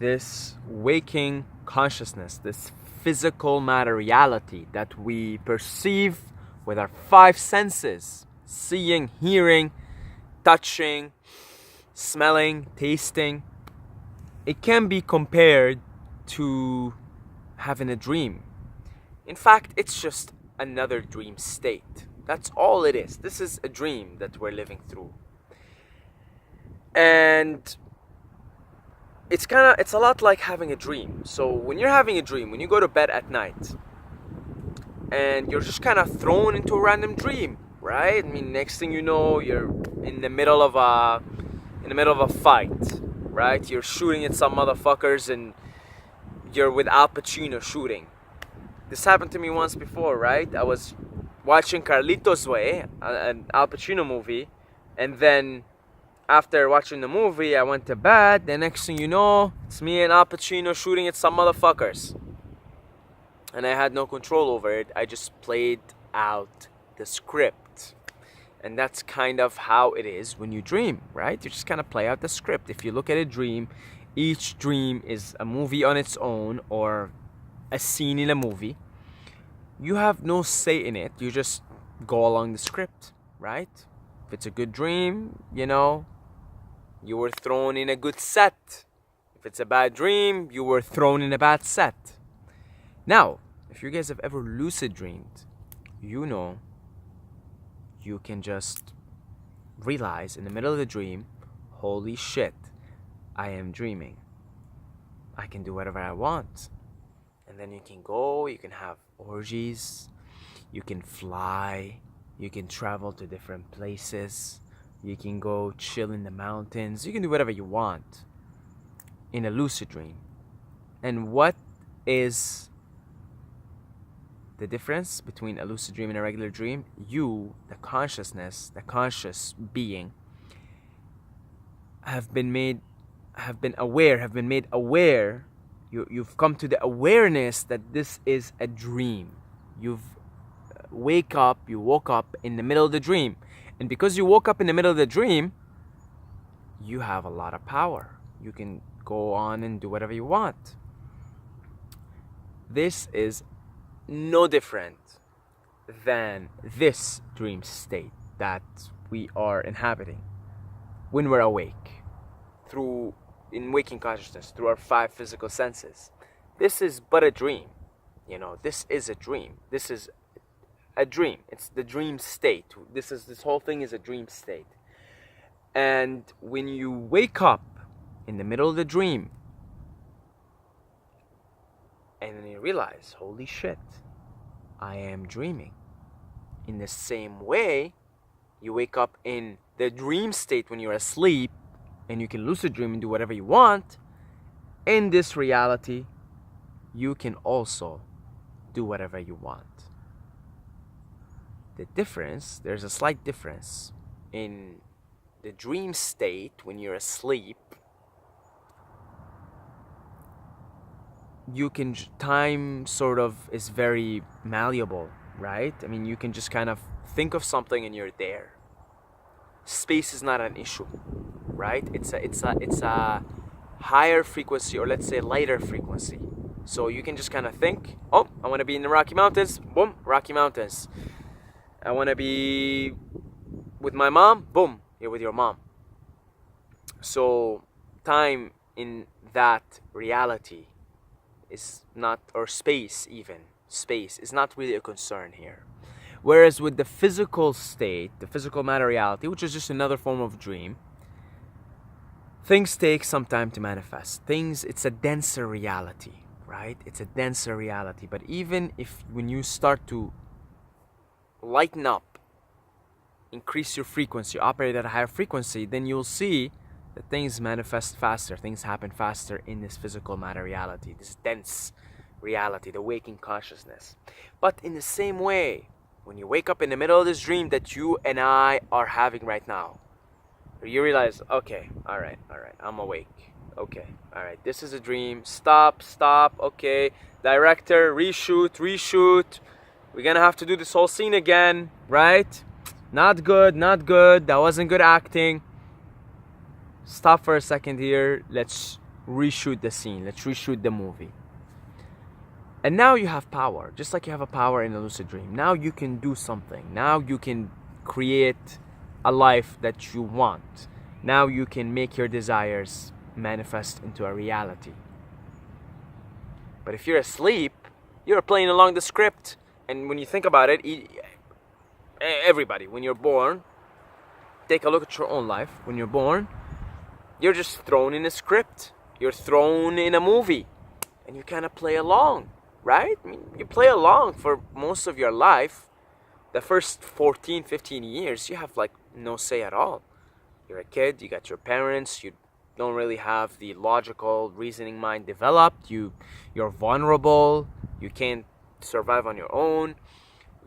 this waking consciousness, this physical matter reality that we perceive with our five senses, seeing, hearing, touching, smelling, tasting, it can be compared to having a dream. In fact, it's just another dream state. That's all it is. This is a dream that we're living through. And it's a lot like having a dream. So when you're having a dream, when you go to bed at night, and you're just kind of thrown into a random dream, right? I mean, next thing you know, you're in the middle of a fight, right? You're shooting at some motherfuckers, and you're with Al Pacino shooting. This happened to me once before, right? I was watching Carlitos Way, an Al Pacino movie, and then after watching the movie, I went to bed. The next thing you know, it's me and Al Pacino shooting at some motherfuckers. And I had no control over it. I just played out the script. And that's kind of how it is when you dream, right? You just kind of play out the script. If you look at a dream, each dream is a movie on its own or a scene in a movie. You have no say in it. You just go along the script, right? If it's a good dream, you were thrown in a good set. If it's a bad dream, you were thrown in a bad set. Now, if you guys have ever lucid dreamed, you can just realize in the middle of the dream, holy shit, I am dreaming. I can do whatever I want. And then you can go, you can have orgies, you can fly, you can travel to different places, you can go chill in the mountains, you can do whatever you want in a lucid dream. And what is the difference between a lucid dream and a regular dream? You, the consciousness, the conscious being, have been made aware. You've come to the awareness that this is a dream. You woke up in the middle of the dream. And because you woke up in the middle of the dream, you have a lot of power. You can go on and do whatever you want. This is no different than this dream state that we are inhabiting when we're awake, in waking consciousness, through our five physical senses. This is but a dream. This is a dream. This is a dream. It's the dream state. This whole thing is a dream state. And when you wake up in the middle of the dream, and then you realize, holy shit, I am dreaming. In the same way, you wake up in the dream state when you're asleep, and you can lucid dream and do whatever you want. In this reality, you can also do whatever you want. There's a slight difference. In the dream state, when you're asleep, time sort of is very malleable, right? I mean, you can just kind of think of something and you're there. Space is not an issue, right? It's a higher frequency, or let's say lighter frequency. So you can just kind of think, oh, I want to be in the Rocky Mountains. Boom, Rocky Mountains. I want to be with my mom. Boom, you're with your mom. So time in that reality is not, or space is not really a concern here. Whereas with the physical state, the physical matter reality, which is just another form of dream, things take some time to manifest. It's a denser reality, right? It's a denser reality. But even when you start to lighten up, increase your frequency, operate at a higher frequency, then you'll see that things manifest faster, things happen faster in this physical matter reality, this dense reality, the waking consciousness. But in the same way, when you wake up in the middle of this dream that you and I are having right now, you realize, okay, all right, I'm awake. Okay, all right, this is a dream. Stop, okay. Director, reshoot. We're gonna have to do this whole scene again, right? Not good. That wasn't good acting. Stop for a second here. Let's reshoot the scene. Let's reshoot the movie. And now you have power, just like you have a power in a lucid dream. Now you can do something. Now you can create a life that you want. Now you can make your desires manifest into a reality. But if you're asleep, you're playing along the script. And when you think about it, everybody, when you're born, take a look at your own life. When you're born, you're just thrown in a script. You're thrown in a movie. And you kind of play along, right? I mean, you play along for most of your life. The first 14, 15 years, you have like no say at all. You're a kid, you got your parents, you don't really have the logical reasoning mind developed. You're vulnerable, you can't survive on your own.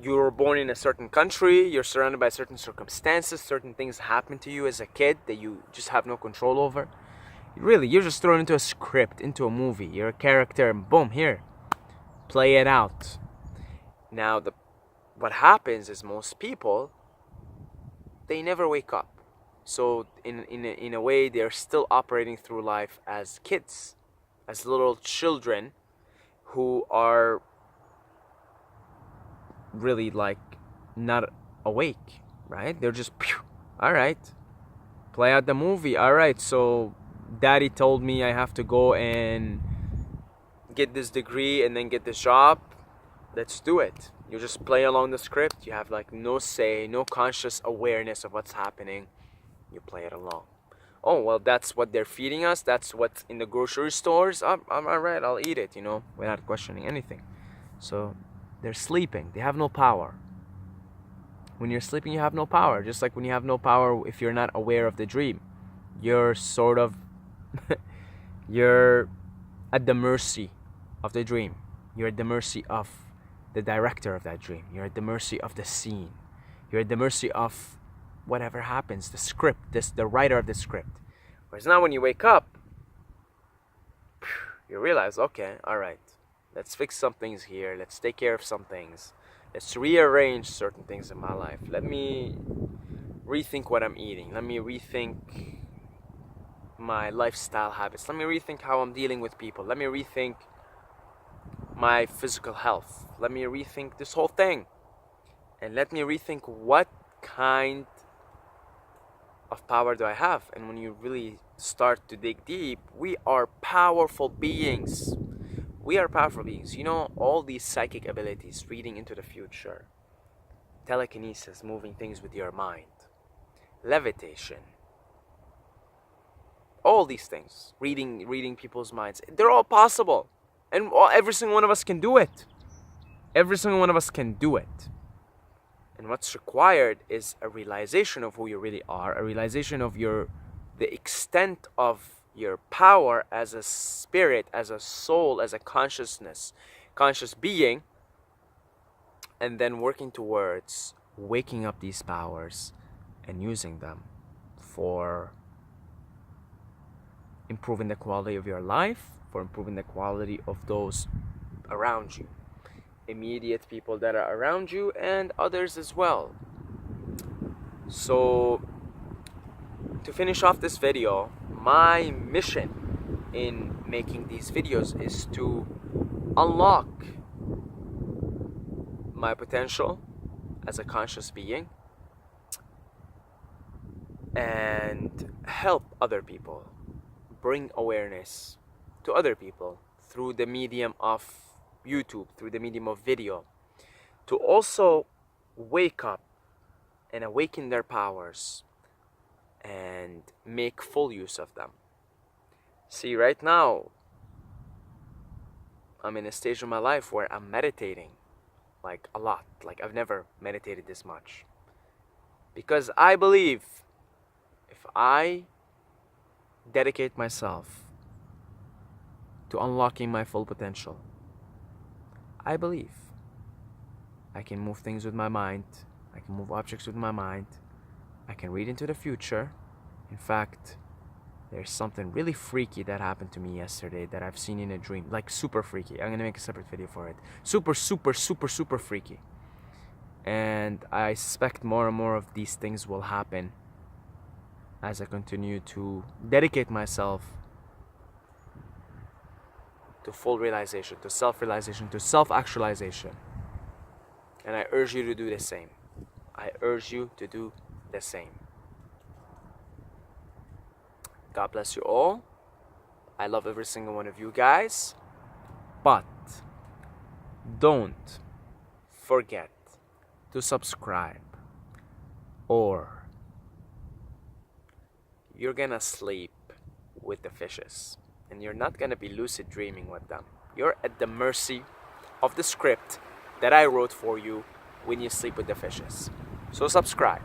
You were born in a certain country, you're surrounded by certain circumstances, certain things happen to you as a kid that you just have no control over. Really, you're just thrown into a script, into a movie. You're a character, and boom, here, play it out. Now, what happens is most people, they never wake up. So in a way, they're still operating through life as kids, as little children who are really like not awake, right? They're just, all right, play out the movie. All right, so daddy told me I have to go and get this degree and then get this job. Let's do it. You just play along the script. You have like no say, no conscious awareness of what's happening. You play it along. Oh, well, that's what they're feeding us. That's what's in the grocery stores. I'm all right. I'll eat it, without questioning anything. So they're sleeping. They have no power. When you're sleeping, you have no power. Just like when you have no power if you're not aware of the dream. You're sort of, you're at the mercy of the dream. You're at the mercy of the director of that dream. You're at the mercy of the scene. You're at the mercy of whatever happens, the script, the writer of the script. Whereas now when you wake up, you realize, okay, all right, let's fix some things here. Let's take care of some things. Let's rearrange certain things in my life. Let me rethink what I'm eating. Let me rethink my lifestyle habits. Let me rethink how I'm dealing with people. Let me rethink my physical health. Let me rethink this whole thing. And let me rethink what kind of power do I have. And when you really start to dig deep, we are powerful beings. We are powerful beings. All these psychic abilities, reading into the future, telekinesis, moving things with your mind, levitation, all these things, reading people's minds, they're all possible. And every single one of us can do it. Every single one of us can do it. And what's required is a realization of who you really are, a realization of the extent of your power as a spirit, as a soul, as a conscious being, and then working towards waking up these powers and using them for improving the quality of your life, for improving the quality of those around you. Immediate people that are around you and others as well. So to finish off this video, my mission in making these videos is to unlock my potential as a conscious being and help other people, bring awareness to other people through the medium of YouTube, through the medium of video, to also wake up and awaken their powers and make full use of them. See, right now, I'm in a stage of my life where I'm meditating, like a lot. Like I've never meditated this much. Because I believe if I dedicate myself to unlocking my full potential, I believe I can move things with my mind. I can move objects with my mind. I can read into the future. In fact, there's something really freaky that happened to me yesterday that I've seen in a dream. Like super freaky. I'm gonna make a separate video for it. Super, super, super, super freaky. And I suspect more and more of these things will happen as I continue to dedicate myself to full realization, to self-realization, to self-actualization. And I urge you to do the same. I urge you to do the same. God bless you all. I love every single one of you guys. But don't forget to subscribe, or you're gonna sleep with the fishes and you're not gonna be lucid dreaming with them. You're at the mercy of the script that I wrote for you when you sleep with the fishes. So subscribe.